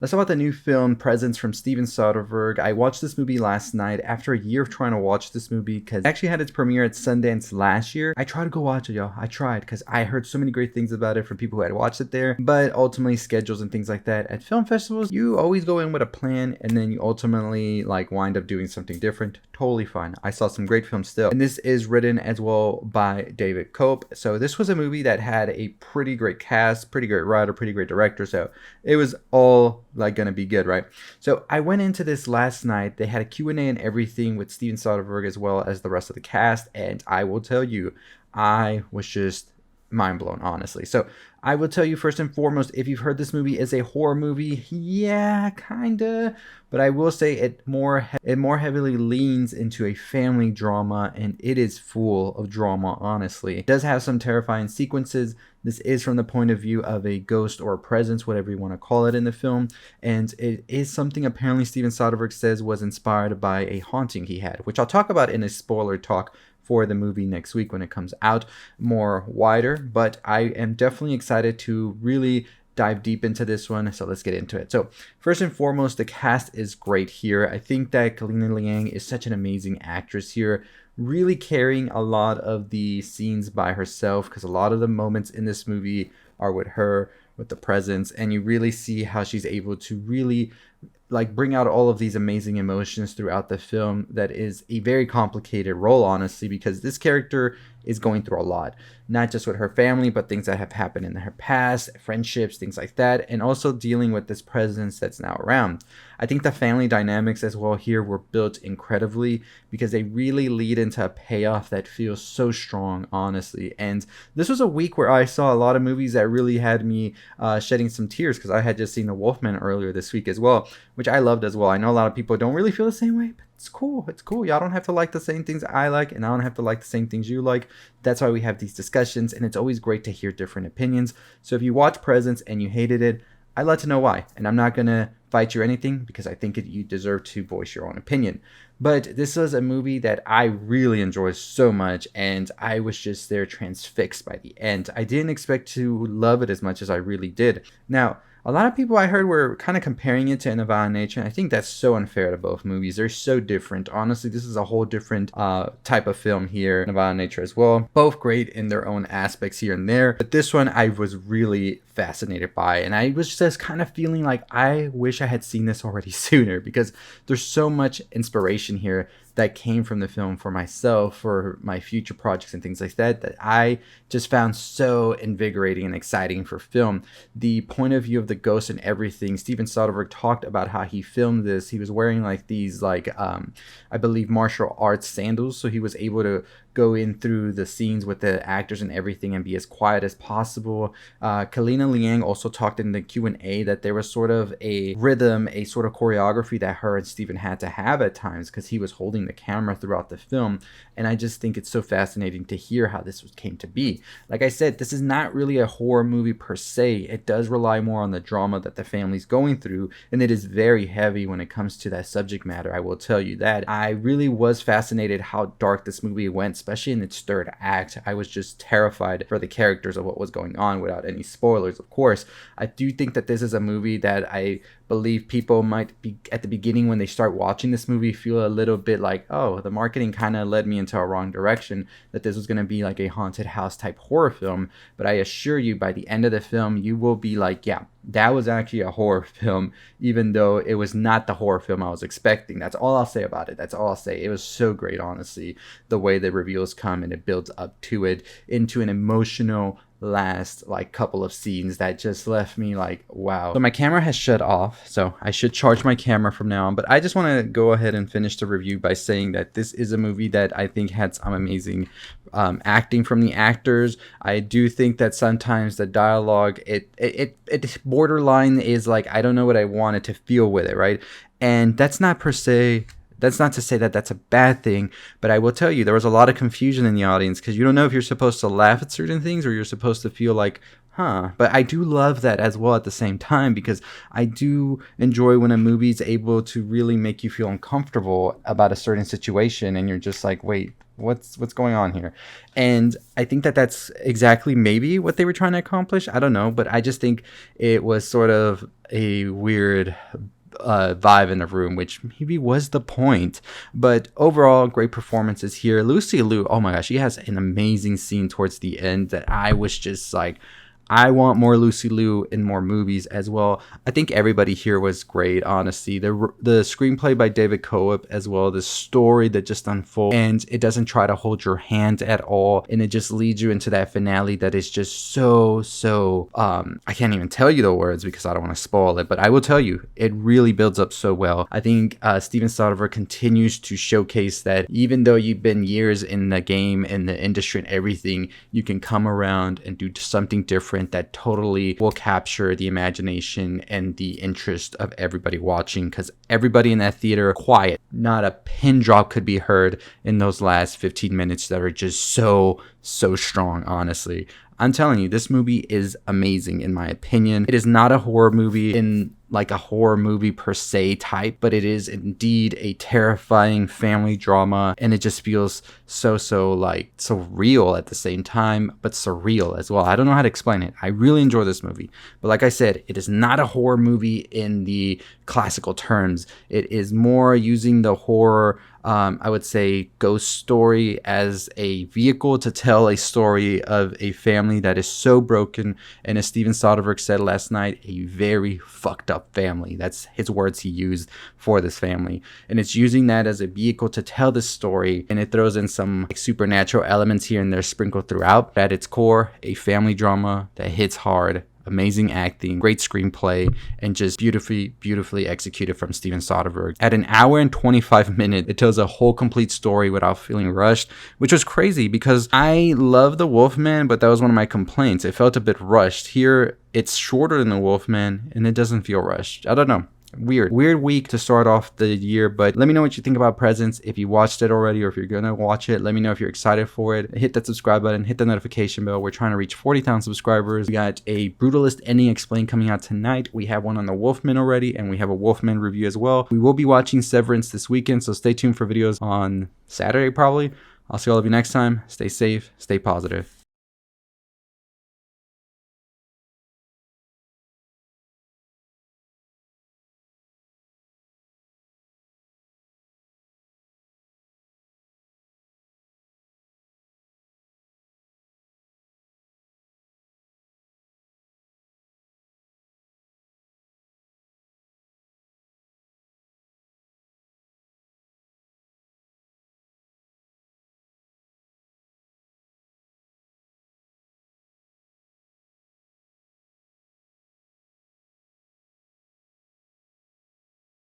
Let's talk about the new film Presence from Steven Sorderbergh. I watched this movie last night after a year of trying to watch this movie because it actually had its premiere at Sundance last year. I tried to go watch it, y'all. I tried because I heard so many great things about it from people who had watched it there. But ultimately, schedules and things like that at film festivals, you always go in with a plan and then you ultimately wind up doing something different. Totally fine. I saw some great films still. And this is written as well by David Cope. So this was a movie that had a pretty great cast, pretty great writer, pretty great director. So it was all gonna be good, right? So I went into this last night. They had a Q&A and everything with Steven Soderbergh as well as the rest of the cast, and I will tell you, I was just mind blown, honestly. So I will tell you first and foremost, if you've heard this movie is a horror movie, yeah, kinda, but I will say it more heavily leans into a family drama, and it is full of drama, honestly. It does have some terrifying sequences. This is from the point of view of a ghost or a presence, whatever you want to call it in the film, and it is something apparently Steven Soderbergh says was inspired by a haunting he had, which I'll talk about in a spoiler talk for the movie next week when it comes out more wider. But I am definitely excited to really dive deep into this one, so let's get into it. So first and foremost, the cast is great here. I think that Kalina Liang is such an amazing actress here, really carrying a lot of the scenes by herself, because a lot of the moments in this movie are with her, with the presence, and you really see how she's able to really bring out all of these amazing emotions throughout the film. That is a very complicated role, honestly, because this character is going through a lot, not just with her family, but things that have happened in her past, friendships, things like that, and also dealing with this presence that's now around. I think the family dynamics as well here were built incredibly because they really lead into a payoff that feels so strong, honestly. And this was a week where I saw a lot of movies that really had me shedding some tears, because I had just seen The Wolfman earlier this week as well, which I loved as well. I know a lot of people don't really feel the same way, but it's cool. It's cool. Y'all don't have to like the same things I like, and I don't have to like the same things you like. That's why we have these discussions, and it's always great to hear different opinions. So if you watch Presence and you hated it, I'd like to know why. And I'm not going to fight you or anything, because I think you deserve to voice your own opinion. But this was a movie that I really enjoyed so much, and I was just there transfixed by the end. I didn't expect to love it as much as I really did. Now, a lot of people I heard were kind of comparing it to Inhabits Nature, and I think that's so unfair to both movies. They're so different. Honestly, this is a whole different type of film here, Inhabits Nature as well. Both great in their own aspects here and there. But this one I was really fascinated by, and I was just kind of feeling like I wish I had seen this already sooner, because there's so much inspiration here that came from the film for myself, for my future projects and things like that, that I just found so invigorating and exciting for film. The point of view of the ghost and everything, Steven Soderbergh talked about how he filmed this. He was wearing these I believe martial arts sandals, so he was able to go in through the scenes with the actors and everything and be as quiet as possible. Kalina Liang also talked in the Q&A that there was sort of a rhythm, a sort of choreography that her and Steven had to have at times, because he was holding the camera throughout the film. And I just think it's so fascinating to hear how this came to be. Like I said, this is not really a horror movie per se. It does rely more on the drama that the family's going through, and it is very heavy when it comes to that subject matter. I will tell you that. I really was fascinated how dark this movie went, especially in its third act. I was just terrified for the characters of what was going on, without any spoilers, of course. I do think that this is a movie that I believe people might be, at the beginning when they start watching this movie, feel a little bit like, oh, the marketing kind of led me into a wrong direction, that this was going to be like a haunted house type horror film. But I assure you, by the end of the film, you will be like, yeah, that was actually a horror film, even though it was not the horror film I was expecting. That's all I'll say about it. That's all I'll say. It was so great, honestly, the way the reveals come, and it builds up to it into an emotional last couple of scenes that just left me like, wow. So my camera has shut off, so I should charge my camera from now on. But I just want to go ahead and finish the review by saying that this is a movie that I think had some amazing acting from the actors. I do think that sometimes the dialogue, it borderline is like, I don't know what I wanted to feel with it, right? And that's not per se, that's not to say that that's a bad thing, but I will tell you, there was a lot of confusion in the audience, because you don't know if you're supposed to laugh at certain things or you're supposed to feel like, huh. But I do love that as well at the same time, because I do enjoy when a movie is able to really make you feel uncomfortable about a certain situation, and you're just like, wait, what's going on here? And I think that that's exactly maybe what they were trying to accomplish. I don't know, but I just think it was sort of a weird vibe in the room, which maybe was the point. But overall, great performances here. Lucy Liu, oh my gosh, she has an amazing scene towards the end that I was just like, I want more Lucy Liu in more movies as well. I think everybody here was great, honestly. The screenplay by David Coep as well, the story that just unfolds, and it doesn't try to hold your hand at all, and it just leads you into that finale that is just so I can't even tell you the words because I don't want to spoil it, but I will tell you, it really builds up so well. I think Steven Sorderbergh continues to showcase that even though you've been years in the game, in the industry and everything, you can come around and do something different that totally will capture the imagination and the interest of everybody watching, because everybody in that theater quiet, not a pin drop could be heard in those last 15 minutes that are just so strong. Honestly, I'm telling you, this movie is amazing in my opinion. It is not a horror movie in like a horror movie per se type, but it is indeed a terrifying family drama, and it just feels so real at the same time, but surreal as well. I don't know how to explain it. I really enjoy this movie, but like I said, it is not a horror movie in the classical terms. It is more using the horror, I would say, ghost story as a vehicle to tell a story of a family that is so broken, and as Steven Soderbergh said last night, a very fucked up family. That's his words he used for this family, and it's using that as a vehicle to tell this story, and it throws in some supernatural elements here and there sprinkled throughout. At its core, a family drama that hits hard. Amazing acting, great screenplay, and just beautifully executed from Steven Soderbergh. At an hour and 25 minutes, it tells a whole complete story without feeling rushed, which was crazy because I love The Wolfman, but that was one of my complaints. It felt a bit rushed. Here, it's shorter than The Wolfman, and it doesn't feel rushed. I don't know. Weird week to start off the year, but let me know what you think about Presence. If you watched it already, or if you're gonna watch it, let me know if you're excited for it. Hit that subscribe button, hit the notification bell. We're trying to reach 40,000 subscribers. We got a Brutalist ending explained coming out tonight. We have one on the Wolfman already, and we have a Wolfman review as well. We will be watching Severance this weekend, so stay tuned for videos on Saturday probably. I'll see all of you next time. Stay safe, stay positive.